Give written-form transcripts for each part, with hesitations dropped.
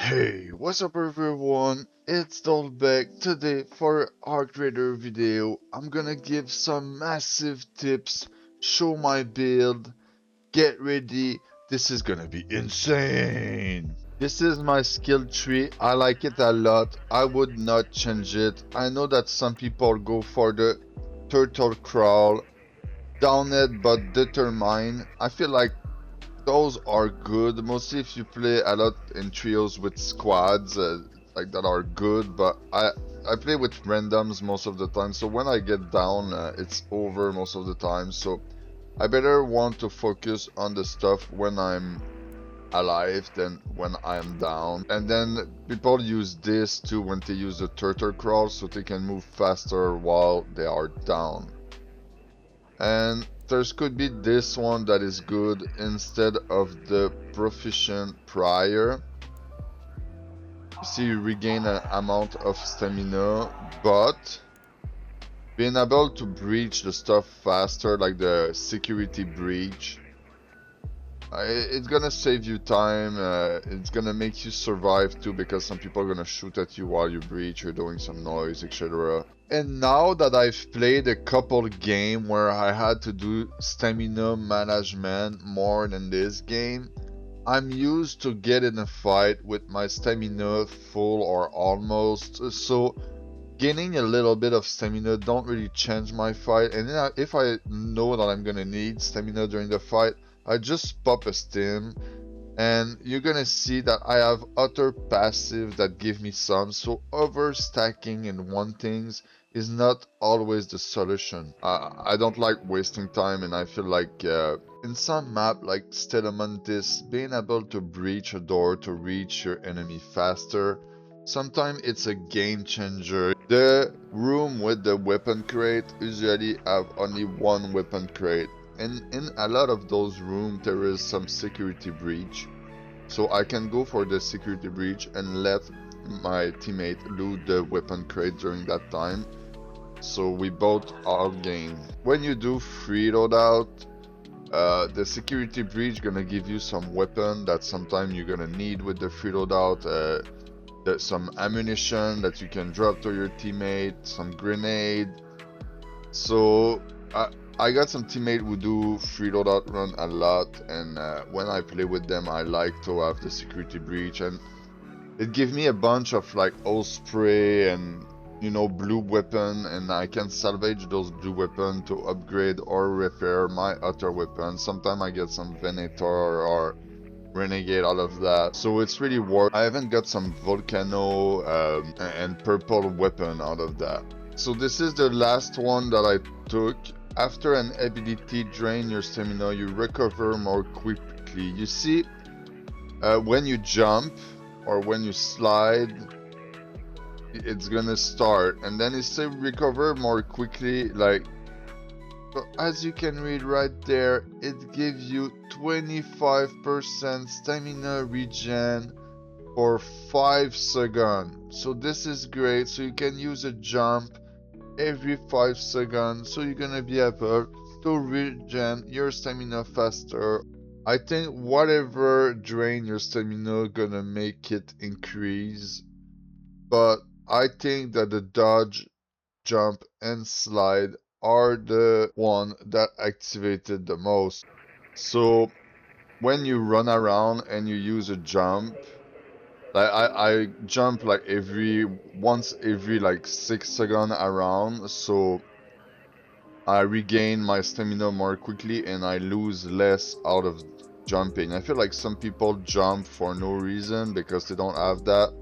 Hey, what's up everyone? It's Dolbeck. Today for our creator video, I'm gonna give some massive tips, show my build, get ready. This is gonna be insane. This is my skill tree. I like it a lot. I would not change it. I know that some people go for the turtle crawl, down it but determine. I feel like those are good, mostly if you play a lot in trios with squads, like that are good, but I play with randoms most of the time, so when I get down, it's over most of the time, so I better want to focus on the stuff when I'm alive than when I'm down. And then people use this too when they use the turtle crawl, so they can move faster while they are down. And there's could be this one that is good instead of the proficient prior. You see, you regain an amount of stamina, but being able to breach the stuff faster, like the security breach, it's gonna save you time. It's gonna make you survive too, because some people are gonna shoot at you while you breach, you're doing some noise, etc. And now that I've played a couple game where I had to do stamina management more than this game, I'm used to get in a fight with my stamina full or almost, so gaining a little bit of stamina don't really change my fight. And then if I know that I'm gonna need stamina during the fight, I just pop a stim, and you're gonna see that I have other passive that give me some, so overstacking in one things is not always the solution. I don't like wasting time, and I feel like in some map like Stellamantis, being able to breach a door to reach your enemy faster, sometimes it's a game changer. The room with the weapon crate usually have only one weapon crate, and in a lot of those rooms there is some security breach, so I can go for the security breach and let my teammate loot the weapon crate during that time, so we both all gain. When you do free loadout, the security breach gonna give you some weapon that sometimes you're gonna need with the free loadout, some ammunition that you can drop to your teammate, some grenade. So I got some teammate who do free loadout run a lot, and when I play with them, I like to have the security breach, and it gives me a bunch of like spray and blue weapon, and I can salvage those blue weapon to upgrade or repair my other weapons. Sometimes I get some Venator or Renegade out of that, so it's really worth. I haven't got some Volcano and purple weapon out of that. So this is the last one that I took. After an ability drain your stamina, you recover more quickly. You see, when you jump or when you slide, it's gonna start, and then it say recover more quickly, like, so as you can read right there, it gives you 25% stamina regen for 5 seconds. So this is great, so you can use a jump every 5 seconds, so you're gonna be able to regen your stamina faster. I think whatever drain your stamina gonna make it increase, but I think that the dodge, jump, and slide are the one that activated the most. So when you run around and you use a jump, like I jump like once every like 6 seconds around, so I regain my stamina more quickly and I lose less out of jumping. I feel like some people jump for no reason because they don't have that.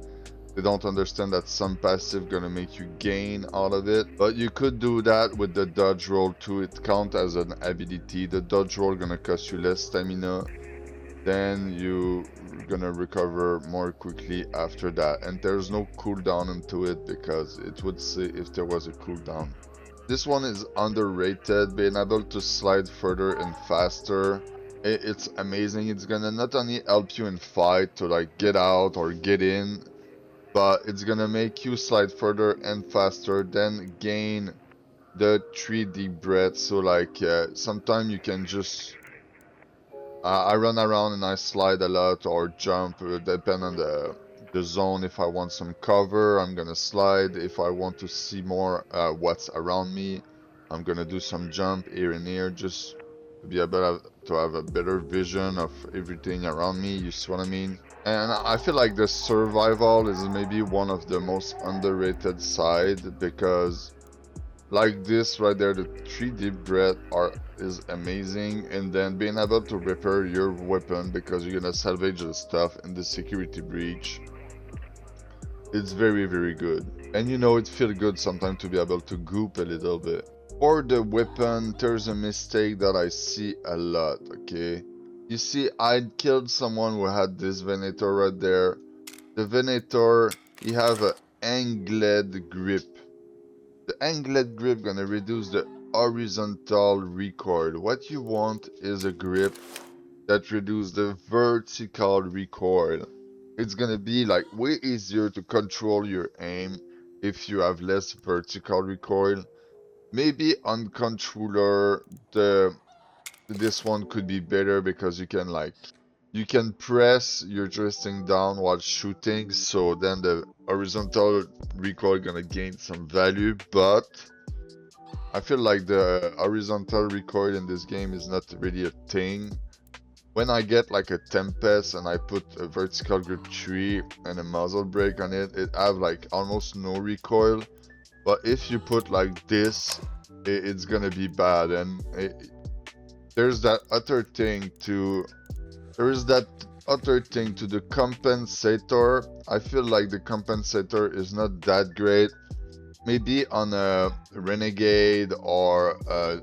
They don't understand that some passive gonna make you gain out of it. But you could do that with the dodge roll too. It counts as an ability. The dodge roll gonna cost you less stamina. Then you gonna recover more quickly after that. And there's no cooldown into it because it would say if there was a cooldown. This one is underrated. Being able to slide further and faster, it's amazing. It's gonna not only help you in fight to like get out or get in, but it's gonna make you slide further and faster, then gain the 3D breath. So like sometimes you can just I run around and I slide a lot or jump, depend on the the zone. If I want some cover, I'm gonna slide. If I want to see more what's around me, I'm gonna do some jump here and here just to be able to have a better vision of everything around me. You see what I mean? And I feel like the survival is maybe one of the most underrated side, because like this right there, the 3 deep breath is amazing, and then being able to repair your weapon because you're gonna salvage the stuff in the security breach. It's very, very good. And you know, it feels good sometimes to be able to goop a little bit. For the weapon, there's a mistake that I see a lot, okay? You see, I killed someone who had this Venator right there. The Venator, he have a angled grip. The angled grip gonna reduce the horizontal recoil. What you want is a grip that reduces the vertical recoil. It's gonna be like way easier to control your aim if you have less vertical recoil. Maybe on controller, this one could be better because you can press your joystick down while shooting, so then the horizontal recoil gonna gain some value, but I feel like the horizontal recoil in this game is not really a thing. When I get like a Tempest and I put a vertical grip 3 and a muzzle brake on it, it have like almost no recoil. But if you put like this, it's gonna be bad. And there's that other thing to the compensator. I feel like the compensator is not that great. Maybe on a renegade or a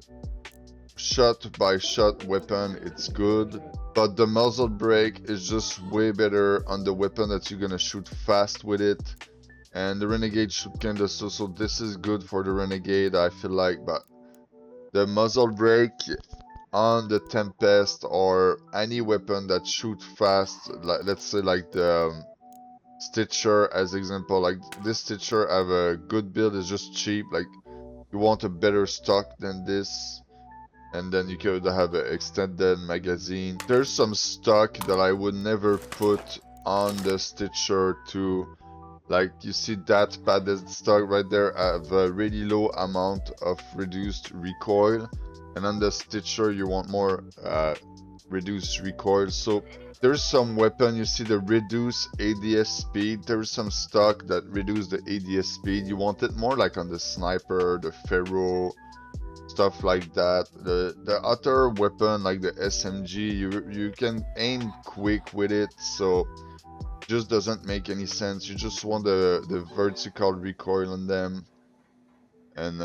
shot by shot weapon it's good, but the muzzle brake is just way better on the weapon that you're gonna shoot fast with it, and the renegade shoot kinda so this is good for the renegade I feel like, but the muzzle brake on the Tempest or any weapon that shoot fast, like let's say like the Stitcher as example, like this Stitcher have a good build, is just cheap, like you want a better stock than this, and then you could have an extended magazine. There's some stock that I would never put on the Stitcher too. Like you see that padded stock right there have a really low amount of reduced recoil, and on the Stitcher you want more reduced recoil. So there's some weapon, you see the reduce ADS speed, there's some stock that reduce the ADS speed. You want it more like on the sniper, the ferro, stuff like that. The other weapon like the SMG, you can aim quick with it, so it just doesn't make any sense. You just want the vertical recoil on them. And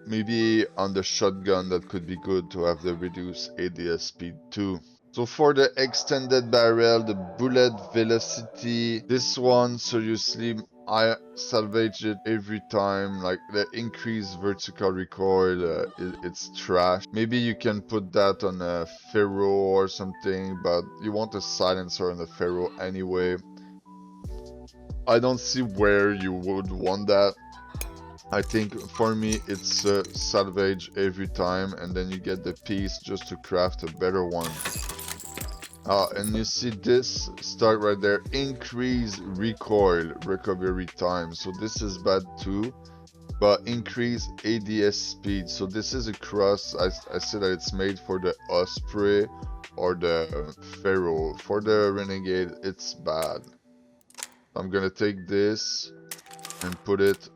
maybe on the shotgun that could be good to have the reduced ADS speed too. So for the extended barrel, the bullet velocity, this one seriously I salvage it every time. Like the increased vertical recoil, it's trash. Maybe you can put that on a ferro or something, but you want a silencer on the ferro anyway. I don't see where you would want that. I think for me it's salvage every time, and then you get the piece just to craft a better one. And you see this start right there, increase recoil recovery time, so this is bad too, but increase ADS speed, so this is a cross. I said that it's made for the Osprey or the Pharaoh. For the Renegade it's bad. I'm gonna take this and put it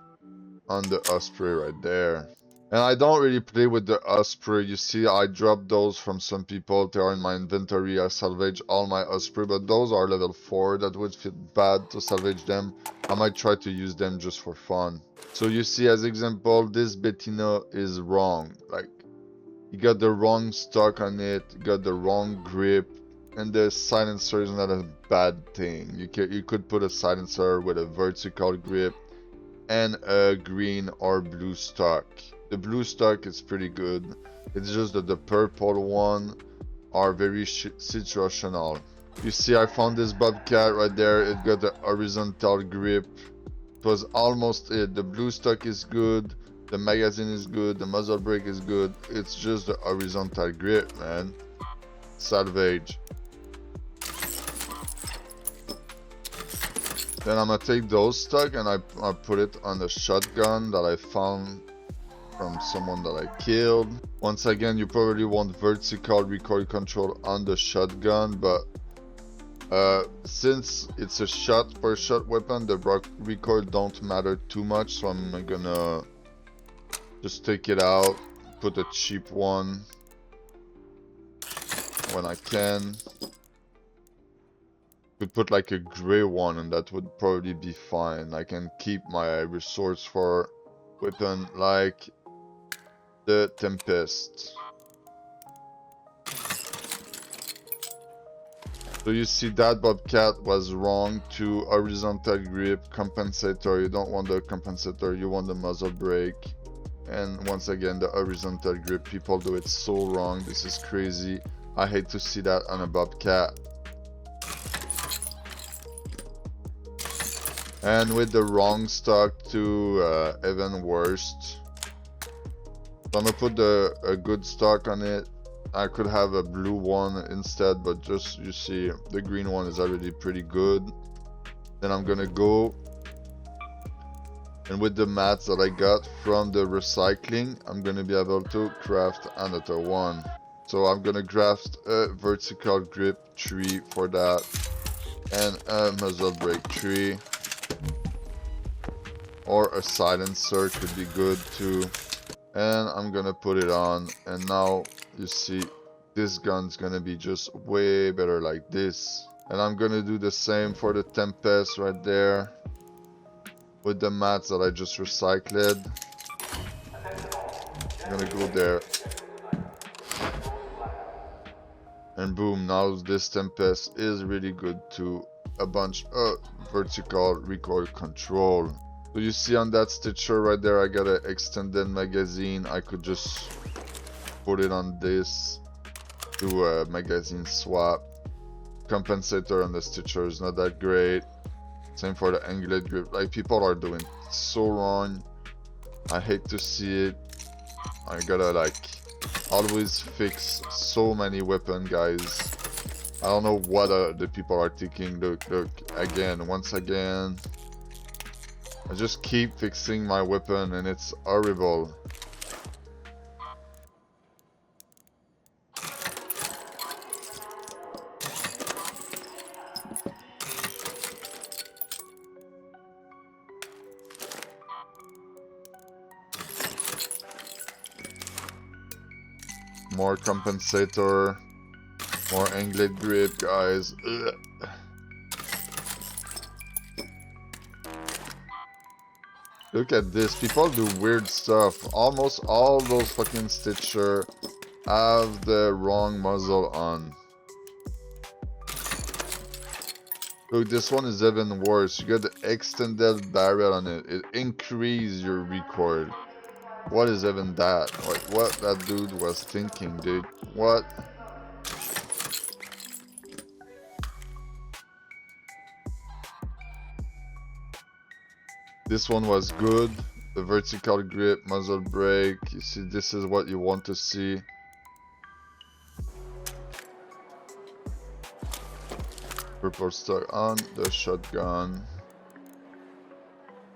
on the Osprey right there. And I don't really play with the Osprey. You see, I dropped those from some people. They are in my inventory. I salvage all my Osprey, but those are level 4. That would feel bad to salvage them. I might try to use them just for fun. So you see, as example, this Bettina is wrong. Like, you got the wrong stock on it, you got the wrong grip, and the silencer is not a bad thing. You could put a silencer with a vertical grip and a green or blue stock. The blue stock is pretty good. It's just that the purple one are very situational. You see, I found this Bobcat right there. It got the horizontal grip. It was almost it. The blue stock is good. The magazine is good. The muzzle brake is good. It's just the horizontal grip, man. Salvage. Then I'm gonna take those stock and I put it on the shotgun that I found from someone that I killed. Once again, you probably want vertical recoil control on the shotgun, but since it's a shot per shot weapon, the recoil don't matter too much, so I'm gonna just take it out, put a cheap one when I can. Could put like a gray one and that would probably be fine. I can keep my resource for weapon like the Tempest. So you see that Bobcat was wrong to horizontal grip compensator. You don't want the compensator, you want the muzzle brake. And once again, the horizontal grip, people do it so wrong. This is crazy. I hate to see that on a Bobcat. And with the wrong stock too, even worse. So I'm gonna put a good stock on it. I could have a blue one instead, but just, you see, the green one is already pretty good. Then I'm gonna go, and with the mats that I got from the recycling, I'm gonna be able to craft another one. So I'm gonna craft a vertical grip tree for that, and a muzzle brake tree. Or a silencer could be good too. And I'm gonna put it on, and now you see this gun's gonna be just way better like this. And I'm gonna do the same for the Tempest right there with the mats that I just recycled. I'm gonna go there, and boom, now this Tempest is really good to a bunch of vertical recoil control. So you see on that stitcher right there, I got an extended magazine. I could just put it on this, do a magazine swap. Compensator on the stitcher is not that great. Same for the angled grip. Like, people are doing so wrong. I hate to see it. I gotta like always fix so many weapon, guys. I don't know what the people are thinking. Look, again, once again. I just keep fixing my weapon and it's horrible. More compensator, more angled grip, guys. Ugh. Look at this, people do weird stuff. Almost all those fucking stitcher have the wrong muzzle on. Look, this one is even worse. You got the extended barrel on it. It increases your recoil. What is even that? Like, what that dude was thinking, dude? What? This one was good. The vertical grip, muzzle brake. You see, this is what you want to see. Purple stock on the shotgun.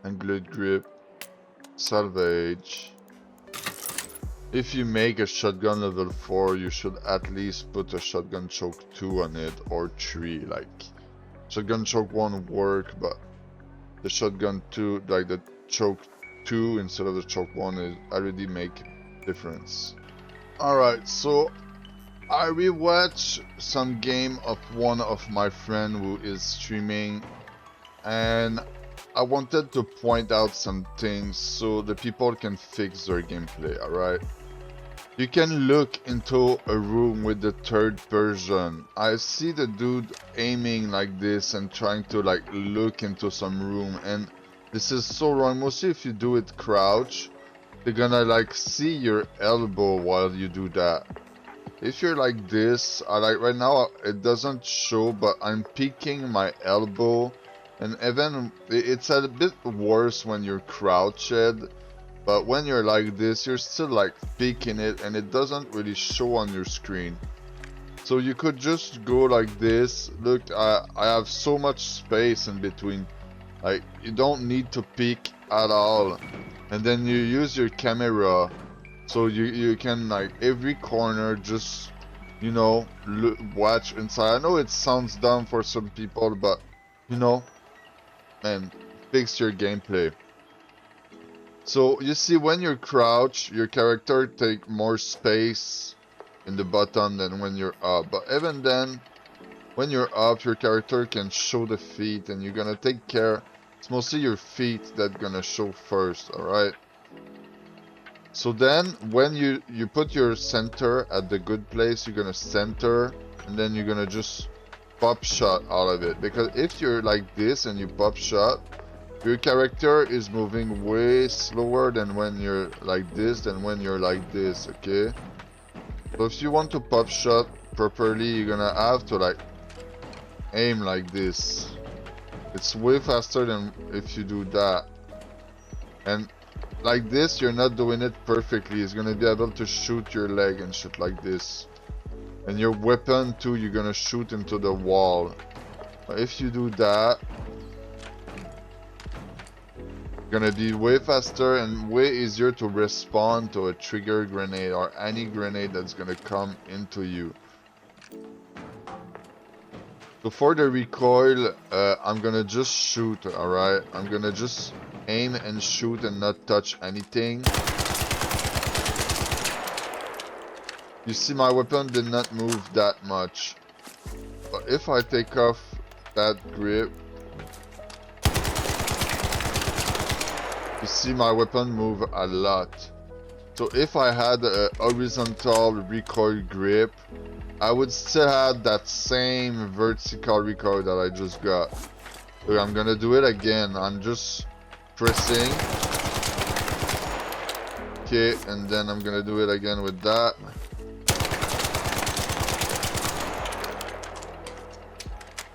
Angled grip. Salvage. If you make a shotgun level 4, you should at least put a shotgun choke 2 on it, or 3. Like, shotgun choke 1 work, but the shotgun 2, like the choke 2 instead of the choke 1, is already make difference. Alright, so I rewatched some game of one of my friend who is streaming, and I wanted to point out some things so the people can fix their gameplay, alright? You can look into a room with the third person. I see the dude aiming like this and trying to like look into some room, and this is so wrong. Mostly if you do it crouch, they're gonna like see your elbow while you do that. If you're like this, like right now it doesn't show, but I'm peeking my elbow, and even it's a bit worse when you're crouched. But when you're like this, you're still like peeking it, and it doesn't really show on your screen. So you could just go like this. Look, I have so much space in between Like, you don't need to peek at all. And then you use your camera, so you can, like, every corner just, you know, watch inside. I know it sounds dumb for some people, but, you know, man, fix your gameplay. So you see, when you crouch, your character take more space in the bottom than when you're up. But even then, when you're up, your character can show the feet, and you're gonna take care. It's mostly your feet that gonna show first, alright? So then, when you put your center at the good place, you're gonna center, and then you're gonna just pop shot out of it. Because if you're like this and you pop shot, your character is moving way slower than when you're like this than when you're like this, okay? So if you want to pop shot properly, you're gonna have to like aim like this. It's way faster than if you do that. And like this, you're not doing it perfectly. It's gonna be able to shoot your leg and shit like this. And your weapon too, you're gonna shoot into the wall. But if you do that, gonna be way faster and way easier to respond to a trigger grenade or any grenade that's gonna come into you. So for the recoil, I'm gonna just shoot, alright? I'm gonna just aim and shoot and not touch anything. You see, my weapon did not move that much. But if I take off that grip, you see my weapon move a lot. So if I had a horizontal recoil grip, I would still have that same vertical recoil that I just got. So I'm gonna do it again. I'm just pressing. Okay, and then I'm gonna do it again with that.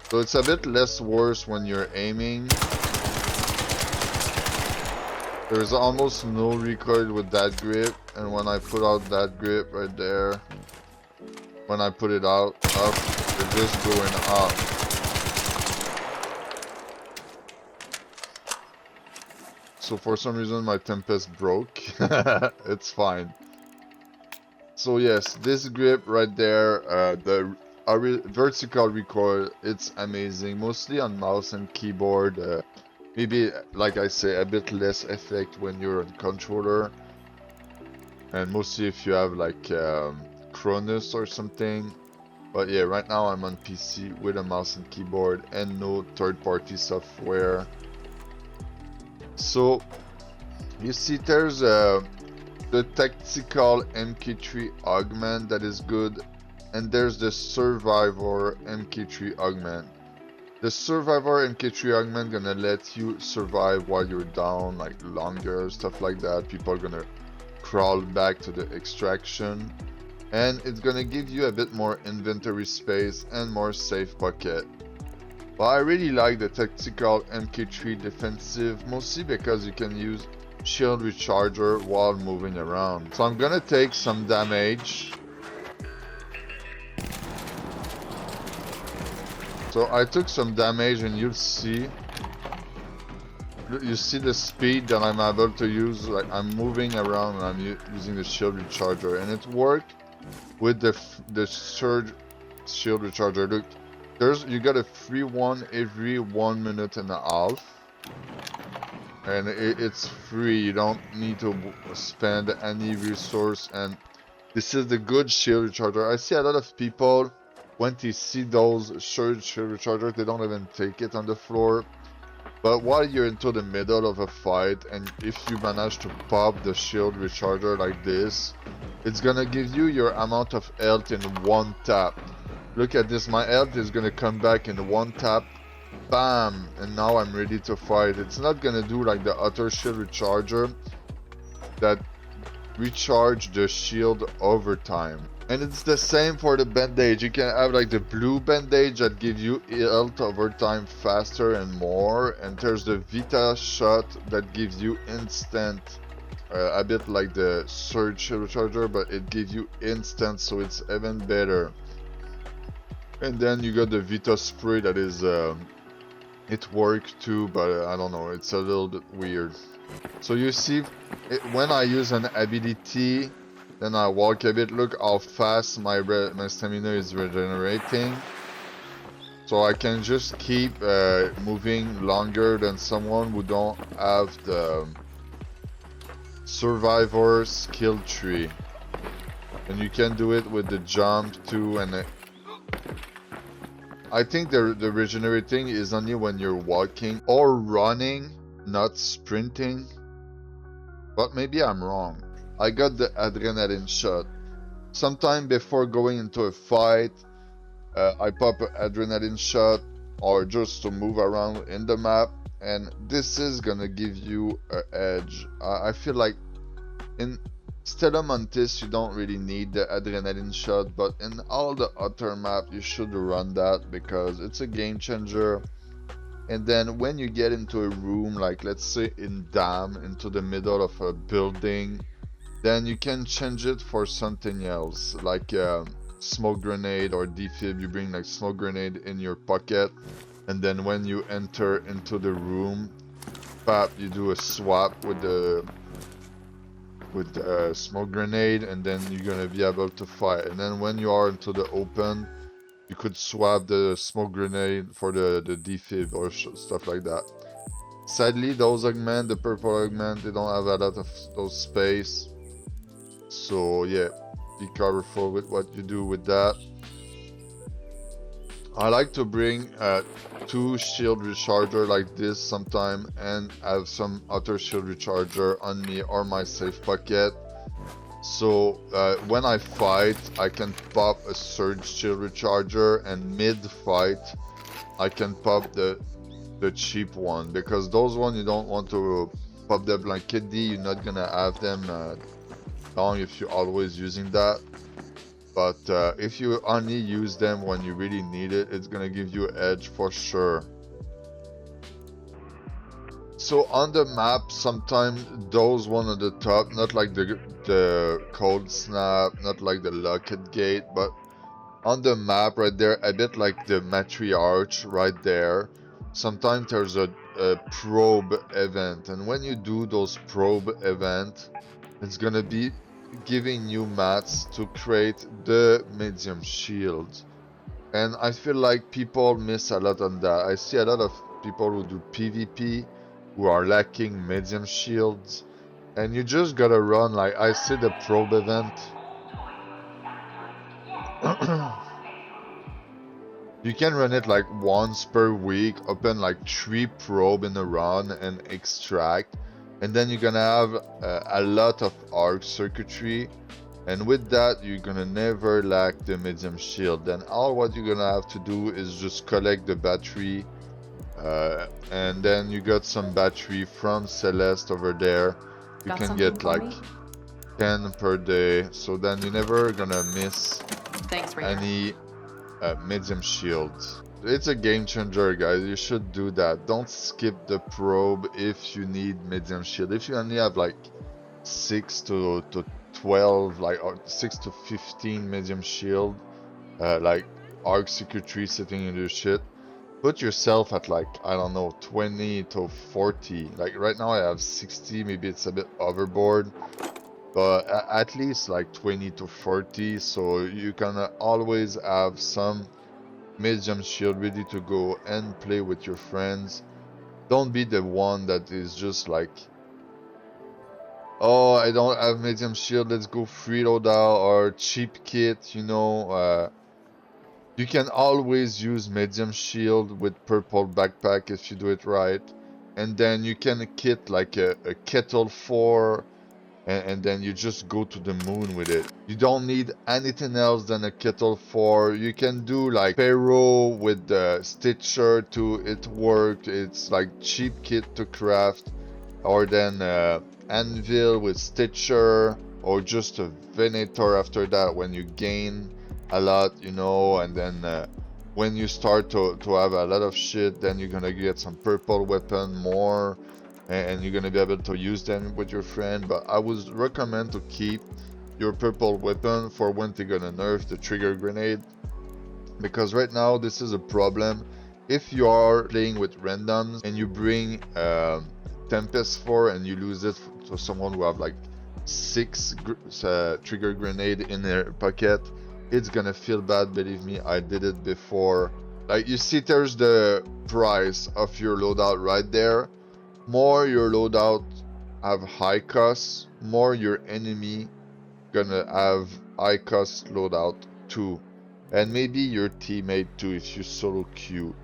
So it's a bit less worse when you're aiming. There's almost no recoil with that grip, and when I put out that grip right there, when I put it out, up, it's just going up. So for some reason my Tempest broke. It's fine. So yes, this grip right there, the vertical recoil, it's amazing. Mostly on mouse and keyboard. Maybe, like I say, a bit less effect when you're on controller. And mostly if you have like Cronus or something. But yeah, right now I'm on PC with a mouse and keyboard and no third-party software. So you see there's the tactical MK3 augment that is good, and there's the survivor MK3 augment. The survivor MK3 augment gonna let you survive while you're down, like longer, stuff like that. People are gonna crawl back to the extraction, and it's gonna give you a bit more inventory space and more safe pocket. But I really like the tactical MK3 defensive, mostly because you can use shield recharger while moving around. So I'm gonna take some damage. So I took some damage, and you see the speed that I'm able to use. Like, I'm moving around and I'm using the shield recharger, and it worked with the surge shield recharger. Look, you got a free one every 1 minute and a half, and it's free. You don't need to spend any resource, and this is the good shield recharger. I see a lot of people, when they see those shield recharger, they don't even take it on the floor. But while you're into the middle of a fight, and if you manage to pop the shield recharger like this, it's gonna give you your amount of health in one tap. Look at this, my health is gonna come back in one tap. Bam! And now I'm ready to fight. It's not gonna do like the other shield recharger that recharge the shield over time. And it's the same for the bandage. You can have like the blue bandage that gives you health over time faster and more, and there's the Vita shot that gives you instant, a bit like the surge shield recharger, but it gives you instant, so it's even better. And then you got the Vita spray that is it works too, but I don't know, it's a little bit weird. So you see, when I use an ability, then I walk a bit, look how fast my stamina is regenerating. So I can just keep moving longer than someone who don't have the survivor skill tree. And you can do it with the jump too, and I think the regenerating is only when you're walking or running, not sprinting. But maybe I'm wrong. I got the adrenaline shot. Sometime before going into a fight, I pop an adrenaline shot or just to move around in the map, and this is gonna give you an edge. I feel like in Stella Montis you don't really need the adrenaline shot, but in all the other map you should run that because it's a game changer. And then when you get into a room, like let's say in Dam, into the middle of a building, then you can change it for something else, like smoke grenade or defib. You bring like smoke grenade in your pocket, and then when you enter into the room, pap, you do a swap with the smoke grenade, and then you're gonna be able to fight. And then when you are into the open, you could swap the smoke grenade for the defib or stuff like that. Sadly, those augment, the purple augment, they don't have a lot of those space. So yeah, be careful with what you do with that. I like to bring 2 shield recharger like this sometime and have some other shield recharger on me or my safe pocket. So when I fight, I can pop a surge shield recharger, and mid-fight, I can pop the cheap one, because those one you don't want to pop the blanket D. You're not gonna have them long if you're always using that. But if you only use them when you really need it, it's gonna give you an edge for sure. So on the map, sometimes those one at the top, not like the cold snap, not like the locket gate, but on the map right there, a bit like the matriarch right there, sometimes there's a probe event, and when you do those probe event, it's gonna be giving you mats to create the medium shield. And I feel like people miss a lot on that. I see a lot of people who do PvP who are lacking medium shields, and you just gotta run, like I see the probe event. You can run it like once per week, open like 3 probe in a run and extract, and then you're gonna have a lot of arc circuitry, and with that you're gonna never lack the medium shield. Then all what you're gonna have to do is just collect the battery, and then you got some battery from Celeste over there. You can get like 10 per day, so then you're never gonna miss any medium shields. It's a game changer, guys. You should do that. Don't skip the probe if you need medium shield. If you only have like 6 to 12, like, or 6 to 15 medium shield, like arc circuitry sitting in your shit, put yourself at like, I don't know, 20 to 40. Like right now I have 60, maybe it's a bit overboard, but at least like 20 to 40, so you can always have some medium shield ready to go and play with your friends. Don't be the one that is just like, oh, I don't have medium shield, let's go free loadout or cheap kit, you know. You can always use medium shield with purple backpack if you do it right, and then you can kit like a kettle 4, and then you just go to the moon with it. You don't need anything else than a kettle 4. You can do like Pero with the Stitcher too, it worked. It's like cheap kit to craft, or then Anvil with Stitcher, or just a Venator after that when you gain a lot, you know. And then when you start to have a lot of shit, then you're gonna get some purple weapon more, and you're gonna be able to use them with your friend. But I would recommend to keep your purple weapon for when they're gonna nerf the trigger grenade, because right now this is a problem. if you are playing with randoms and you bring Tempest 4 and you lose it to someone who have like 6 trigger grenade in their pocket, it's gonna feel bad, believe me, I did it before. Like, you see there's the price of your loadout right there. More your loadout have high costs, more your enemy gonna have high cost loadout too. And maybe your teammate too if you solo queue.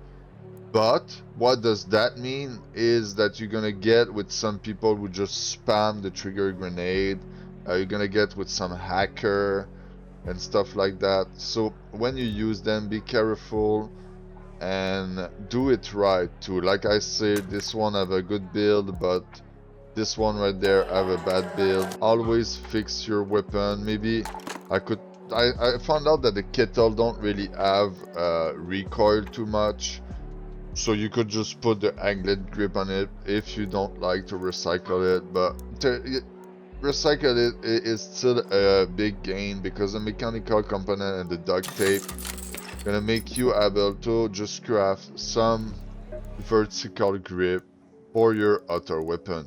But what does that mean is that you're gonna get with some people who just spam the trigger grenade. You're gonna get with some hacker and stuff like that. So when you use them, be careful and do it right too. Like I said, this one have a good build, but this one right there have a bad build. Always fix your weapon. Maybe I found out that the kettle don't really have recoil too much. So you could just put the aglet grip on it if you don't like to recycle it, but recycle it is still a big gain because the mechanical component and the duct tape gonna make you able to just craft some vertical grip for your other weapon.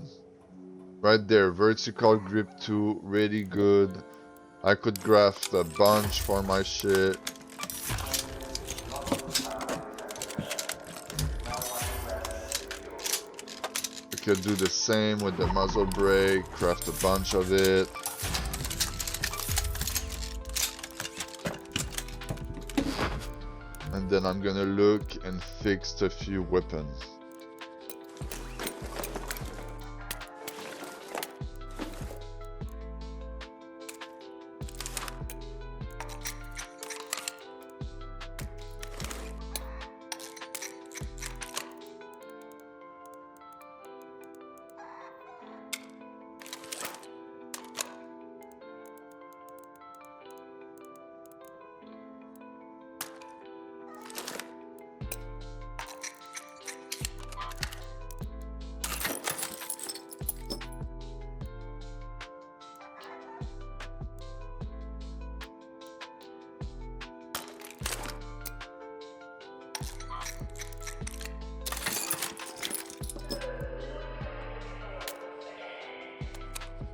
Right there, vertical grip 2, really good. I could craft a bunch for my shit. I could do the same with the muzzle brake, craft a bunch of it. And then I'm gonna look and fix a few weapons.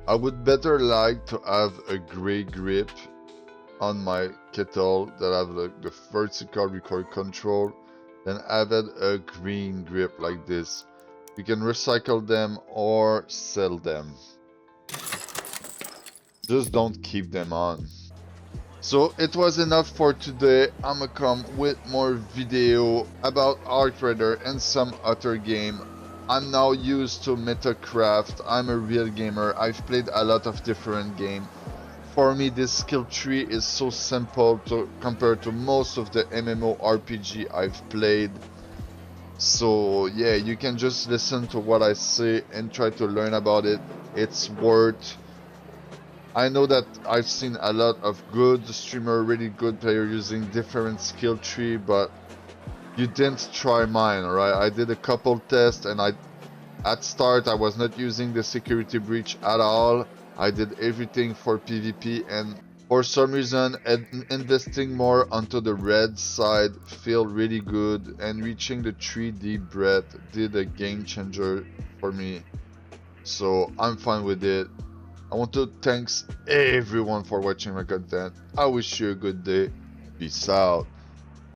I would better like to have a gray grip on my kettle that have the vertical recoil control than have a green grip like this. You can recycle them or sell them. Just don't keep them on. So it was enough for today. I'ma come with more video about Arc Raider and some other game. I'm now used to Metacraft. I'm a real gamer. I've played a lot of different games. For me, this skill tree is so simple compared to most of the MMORPG I've played. So yeah, you can just listen to what I say and try to learn about it. It's worth. I know that I've seen a lot of good streamer, really good player using different skill tree, but you didn't try mine, alright? I did a couple tests and at start I was not using the security breach at all. I did everything for PvP, and for some reason investing more onto the red side feel really good, and reaching the 3 deep breath did a game changer for me. So I'm fine with it. I want to thanks everyone for watching my content. I wish you a good day. Peace out.